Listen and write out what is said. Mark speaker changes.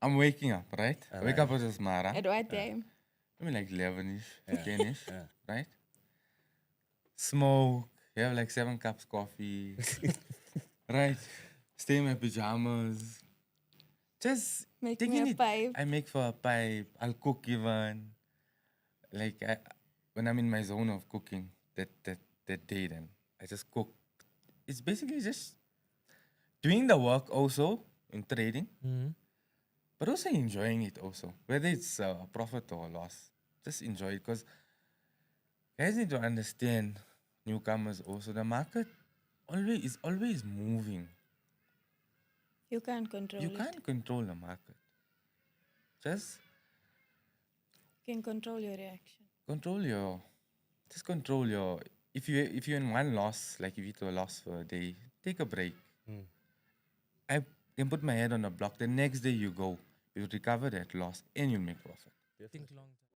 Speaker 1: I'm waking up, right? I wake up with this Mara.
Speaker 2: At what time?
Speaker 1: I mean like 11ish, 10ish,
Speaker 3: Yeah.
Speaker 1: right? Smoke, have like 7 cups coffee, right? Stay in my pajamas. Just
Speaker 2: Make
Speaker 1: taking
Speaker 2: me a
Speaker 1: it.
Speaker 2: pipe.
Speaker 1: I make for a pipe. I'll cook even. Like when I'm in my zone of cooking that day, then I just cook. It's basically just doing the work also in trading, but also enjoying it also. Whether it's a profit or a loss, just enjoy it because guys need to understand newcomers also. The market always moving.
Speaker 2: You can't control
Speaker 1: You
Speaker 2: it.
Speaker 1: can't control the market. Just
Speaker 2: You can control your reaction.
Speaker 1: control your if you're in one loss, like if you do a loss for a day, take a break. I can put my head on a block. The next day you go, you recover that loss and you make profit.
Speaker 3: Think long